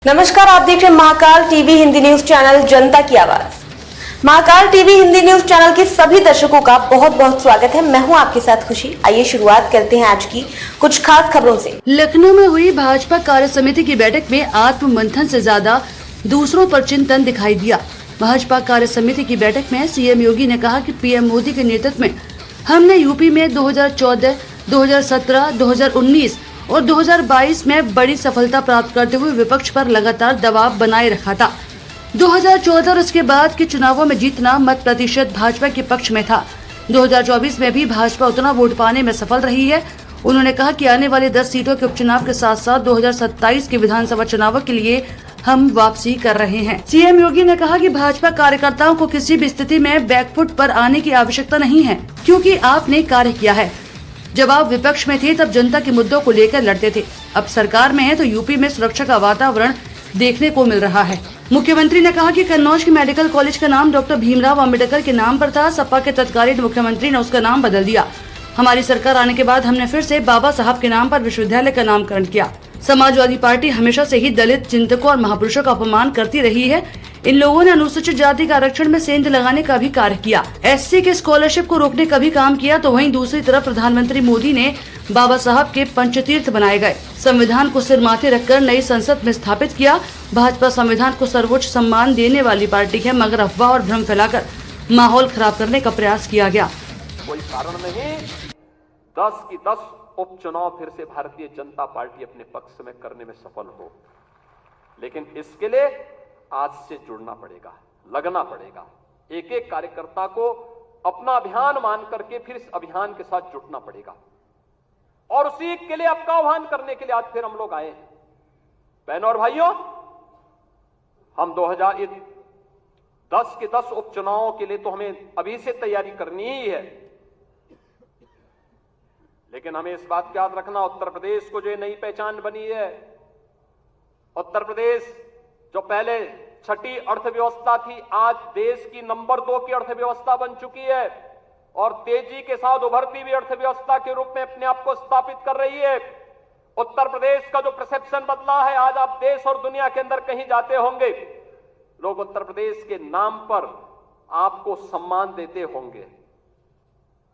नमस्कार, आप देख रहे हैं Mahakal TV Hindi news channel जनता की आवाज। Mahakal TV Hindi news channel के सभी दर्शकों का बहुत बहुत स्वागत है। मैं हूं आपके साथ खुशी। आइए शुरुआत करते हैं आज की कुछ खास खबरों से। लखनऊ में हुई भाजपा कार्य समिति की बैठक में आत्म मंथन से ज्यादा दूसरों पर चिंतन दिखाई दिया। भाजपा कार्य समिति की बैठक में सीएम योगी ने कहा कि पीएम मोदी के नेतृत्व में हमने यूपी में 2014, 2017, 2019 और 2022 में बड़ी सफलता प्राप्त करते हुए विपक्ष पर लगातार दबाव बनाए रखा था। 2014 और उसके बाद के चुनावों में जीतना मत प्रतिशत भाजपा के पक्ष में था। 2024 में भी भाजपा उतना वोट पाने में सफल रही है। उन्होंने कहा कि आने वाले 10 सीटों के उपचुनाव के साथ साथ 2027 के विधानसभा चुनावों के लिए हम वापसी कर रहे हैं। सीएम योगी ने कहा कि भाजपा कार्यकर्ताओं को किसी भी स्थिति में बैकफुट पर आने की आवश्यकता नहीं है, क्योंकि आपने कार्य किया है। जब आप विपक्ष में थे तब जनता के मुद्दों को लेकर लड़ते थे। अब सरकार में है तो यूपी में सुरक्षा का वातावरण देखने को मिल रहा है। मुख्यमंत्री ने कहा कि कन्नौज के मेडिकल कॉलेज का नाम डॉक्टर भीमराव अंबेडकर के नाम पर था। सपा के तत्कालीन मुख्यमंत्री ने उसका नाम बदल दिया। हमारी सरकार आने के बाद हमने फिर से बाबा साहब के नाम पर विश्वविद्यालय का नामकरण किया। समाजवादी पार्टी हमेशा से ही दलित चिंतकों और महापुरुषों का अपमान करती रही है। इन लोगों ने अनुसूचित जाति का आरक्षण में सेंध लगाने का भी कार्य किया। एससी के स्कॉलरशिप को रोकने का भी काम किया। तो वहीं दूसरी तरफ प्रधानमंत्री मोदी ने बाबा साहब के पंचतीर्थ बनाए गए संविधान को सिर माथे रखकर नई संसद में स्थापित किया। भाजपा संविधान को सर्वोच्च सम्मान देने वाली पार्टी है, मगर अफवाह और भ्रम फैलाकर माहौल खराब करने का प्रयास किया गया। कोई कारण नहीं 10 की 10 उपचुनाव फिर से भारतीय जनता पार्टी अपने पक्ष में करने में सफल हो, लेकिन इसके लिए आज से जुड़ना पड़ेगा, लगना पड़ेगा। एक एक कार्यकर्ता को अपना अभियान मान करके फिर इस अभियान के साथ जुटना पड़ेगा और उसी के लिए आपका आह्वान करने के लिए आज फिर हम लोग आए हैं। बहनों और भाइयों, हम 2010 के 10 उपचुनावों के लिए तो हमें अभी से तैयारी करनी ही है, लेकिन हमें इस बात का याद रखना, उत्तर प्रदेश को जो नई पहचान बनी है, उत्तर प्रदेश जो पहले छठी अर्थव्यवस्था थी, आज देश की नंबर 2 की अर्थव्यवस्था बन चुकी है और तेजी के साथ उभरती हुई अर्थव्यवस्था के रूप में अपने आप को स्थापित कर रही है। उत्तर प्रदेश का जो परसेप्शन बदला है, आज आप देश और दुनिया के अंदर कहीं जाते होंगे, लोग उत्तर प्रदेश के नाम पर आपको सम्मान देते होंगे।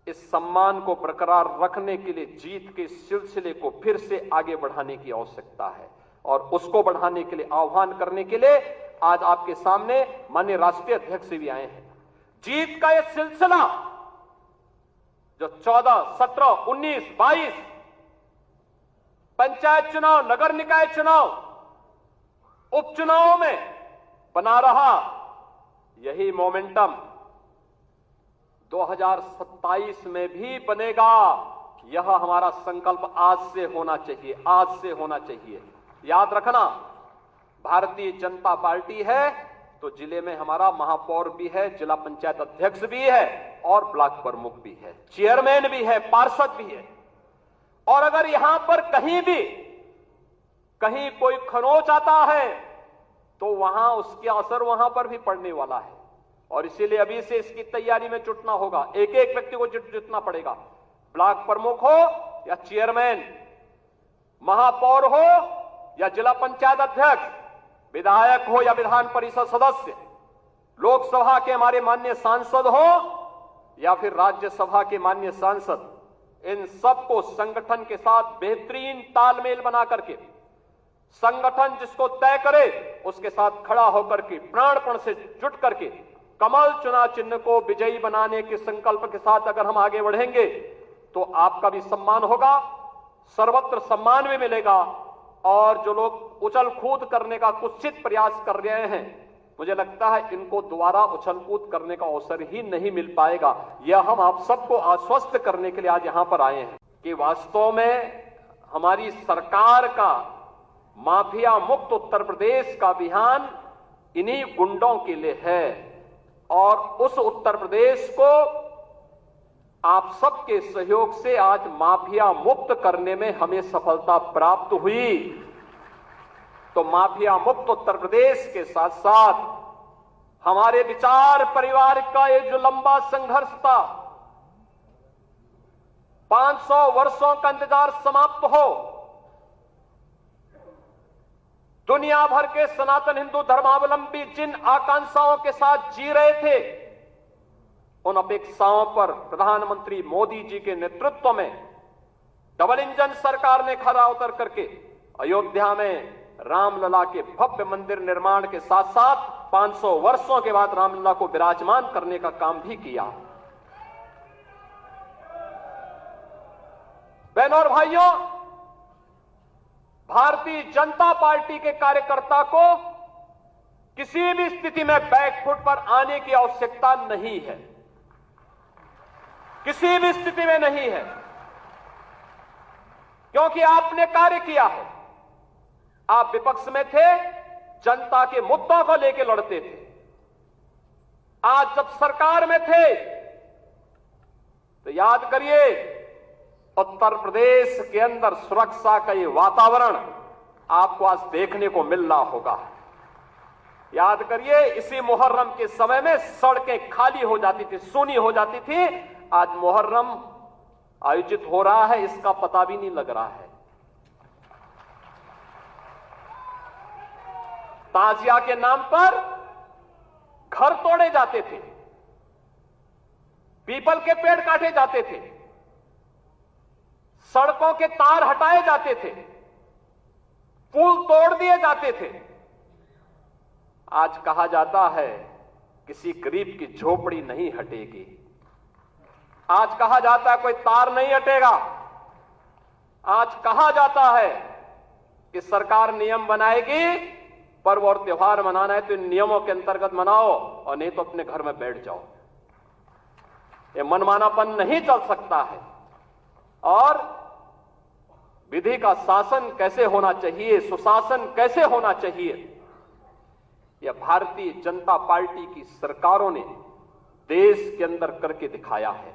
इस सम्मान को बरकरार रखने के लिए जीत के सिलसिले को फिर से आगे बढ़ाने की आवश्यकता है और उसको बढ़ाने के लिए आह्वान करने के लिए आज आपके सामने माननीय राष्ट्रीय अध्यक्ष भी आए हैं। जीत का यह सिलसिला जो 14, 17, 19, 22 पंचायत चुनाव, नगर निकाय चुनाव, उपचुनावों में बना रहा, यही मोमेंटम 2027 में भी बनेगा। यह हमारा संकल्प आज से होना चाहिए, आज से होना चाहिए। याद रखना, भारतीय जनता पार्टी है तो जिले में हमारा महापौर भी है, जिला पंचायत अध्यक्ष भी है और ब्लॉक प्रमुख भी है, चेयरमैन भी है, पार्षद भी है। और अगर यहां पर कहीं कोई खरोंच आता है तो वहां उसके असर वहां पर भी पड़ने वाला है और इसीलिए अभी से इसकी तैयारी में जुटना होगा। एक एक व्यक्ति को जुटना पड़ेगा, ब्लॉक प्रमुख हो या चेयरमैन, महापौर हो या जिला पंचायत अध्यक्ष, विधायक हो या विधान परिषद सदस्य, लोकसभा के हमारे माननीय सांसद हो या फिर राज्यसभा के माननीय सांसद, इन सबको संगठन के साथ बेहतरीन तालमेल बना करके, संगठन जिसको तय करे उसके साथ खड़ा होकर के प्राणपण से जुट करके कमल चुनाव चिन्ह को विजयी बनाने के संकल्प के साथ अगर हम आगे बढ़ेंगे तो आपका भी सम्मान होगा, सर्वत्र सम्मान भी मिलेगा। और जो लोग उछल कूद करने का कुत्सित प्रयास कर रहे हैं, मुझे लगता है इनको दोबारा उछल कूद करने का अवसर ही नहीं मिल पाएगा। यह हम आप सबको आश्वस्त करने के लिए आज यहां पर आए हैं कि वास्तव में हमारी सरकार का माफिया मुक्त उत्तर प्रदेश का अभियान इन्हीं गुंडों के लिए है और उस उत्तर प्रदेश को आप सबके सहयोग से आज माफिया मुक्त करने में हमें सफलता प्राप्त हुई। तो माफिया मुक्त उत्तर प्रदेश के साथ साथ हमारे विचार परिवार का ये जो लंबा संघर्ष था, 500 वर्षों का इंतजार समाप्त हो, दुनिया भर के सनातन हिंदू धर्मावलंबी जिन आकांक्षाओं के साथ जी रहे थे, उन अपेक्षाओं पर प्रधानमंत्री मोदी जी के नेतृत्व में डबल इंजन सरकार ने खरा उतर करके अयोध्या में रामलला के भव्य मंदिर निर्माण के साथ साथ 500 वर्षों के बाद रामलला को विराजमान करने का काम भी किया। बहनों और भाइयों, भारतीय जनता पार्टी के कार्यकर्ता को किसी भी स्थिति में बैकफुट पर आने की आवश्यकता नहीं है, किसी भी स्थिति में नहीं है, क्योंकि आपने कार्य किया है। आप विपक्ष में थे, जनता के मुद्दों को लेकर लड़ते थे। आज जब सरकार में थे तो याद करिए, उत्तर प्रदेश के अंदर सुरक्षा का ये वातावरण आपको आज देखने को मिल रहा होगा। याद करिए, इसी मुहर्रम के समय में सड़कें खाली हो जाती थी, सूनी हो जाती थी। आज मुहर्रम आयोजित हो रहा है, इसका पता भी नहीं लग रहा है। ताजिया के नाम पर घर तोड़े जाते थे, पीपल के पेड़ काटे जाते थे, सड़कों के तार हटाए जाते थे, पुल तोड़ दिए जाते थे। आज कहा जाता है किसी गरीब की झोपड़ी नहीं हटेगी। आज कहा जाता है कोई तार नहीं हटेगा। आज कहा जाता है कि सरकार नियम बनाएगी, पर्व और त्योहार मनाना है तो इन नियमों के अंतर्गत मनाओ और नहीं तो अपने घर में बैठ जाओ। ये मनमानापन नहीं चल सकता है। और विधि का शासन कैसे होना चाहिए, सुशासन कैसे होना चाहिए, यह भारतीय जनता पार्टी की सरकारों ने देश के अंदर करके दिखाया है।